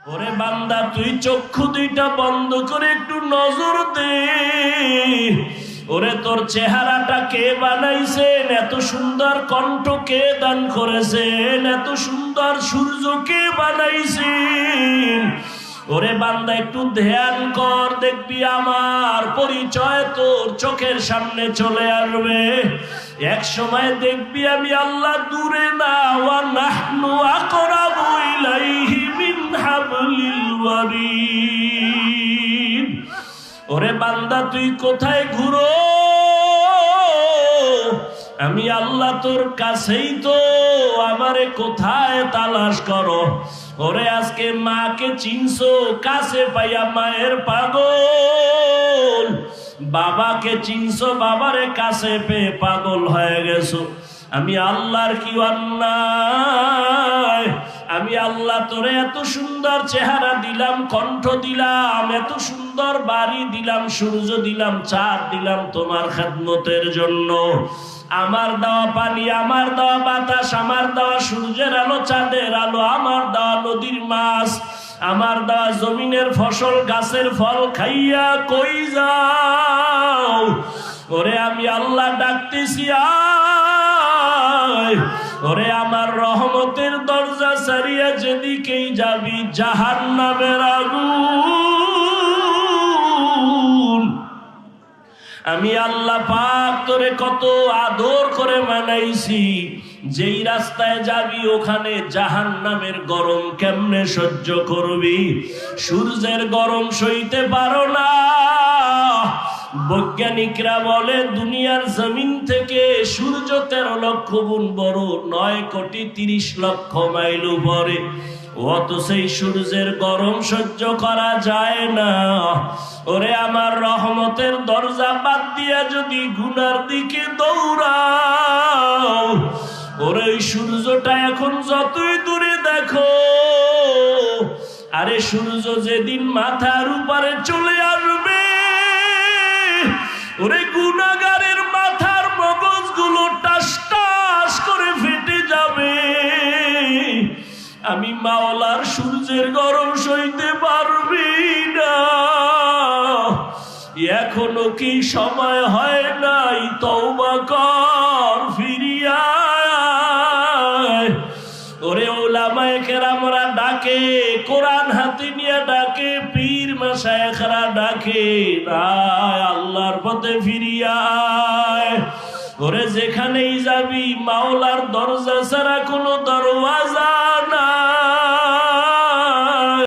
ওরে বান্দা তুই চক্ষু দুইটা বন্ধ করে একটু নজর দে। ওরে তোর চেহারাটা কে বানাইছেন? এত সুন্দর কণ্ঠ কে দান করেছেন? এত সুন্দর সূর্য কে বানাইছেন? ওরে বান্দা একটু ধ্যান কর, দেখবি আমার পরিচয় তোর চোখের সামনে চলে আসবে। এক সময় দেখবি আমি আল্লাহ দূরে না, ওয়া নাহনু আকরাবু ইলাইহি মিন হাবলিল ওয়ারিদ। ওরে বান্দা তুই কোথায় ঘুরো? আমি আল্লাহ তোর কাছেই তো, আমারে কোথায় তালাশ করো? ওরে আজকে মাকে চিনছো, কাছে পাইয়া মায়ের পাগল। বাবাকে চিনছো, বাবারে কাছে পেয়ে পাগল হয়ে গেছো। আমি আল্লাহর কি অন্যায়? আমি আল্লাহ তোরে এত সুন্দর চেহারা দিলাম, কণ্ঠ দিলাম, এত সুন্দর বাড়ি দিলাম, সূর্য দিলাম, চাঁদ দিলাম তোমার খেদমতের জন্য। আমার দেওয়া পানি, আমার দেওয়া বাতাস, আমার দেওয়া সূর্যের আলো, চাঁদের আলো, আমার দেওয়া নদীর মাছ, আমার দেওয়া জমিনের ফসল, গাছের ফল খাইয়া কই যাও? ওরে আমি আল্লাহ ডাকতেছি আয়। ওরে আমার রহমতের দরজা ছাড়িয়া যেদিকেই যাবি জাহান্নামের আগুন। আমি আল্লাহ পাক তোরে কত আদর করে বানাইছি, যেই রাস্তায় যাবি ওখানে জাহান্নামের গরম কেমনে সহ্য করবি? সূর্যের গরম সইতে পারো না। বৈজ্ঞানিকরা বলে দুনিয়ার জমিন থেকে সূর্য 13 লক্ষ গুণ বড়, 9,30,00,000 মাইল উপরে। অত সেই সূর্যের গরম সহ্য করা যায় না। ওরে আমার রহমতের দরজা বাদ দিয়া যদি গুনার দিকে দৌড়াও, ওরে ওই সূর্যটা এখন যতই দূরে দেখো, আরে সূর্য যেদিন মাথার উপরে চলে আসবে, ওরে গুনাহগারের মাথার মগজগুলো টাস টাস করে ফেটে যাবে। আমি মাওলার সূর্যের গরম সইতে পারবি না। এখনো কি সময় হয় নাই? তওবা কর, ফিরিয়া আয়। ওরে ওলামায়ে কেরামরা ডাকে, কোরআন হাতে নিয়ে ডাকে, পীর মাশায়েখরা ডাকে, আয় আল্লাহর পথে ফিরিয়া আয়। ওরে যেখানেই যাবি মাওলার দরজা ছাড়া কোনো দরওয়াজা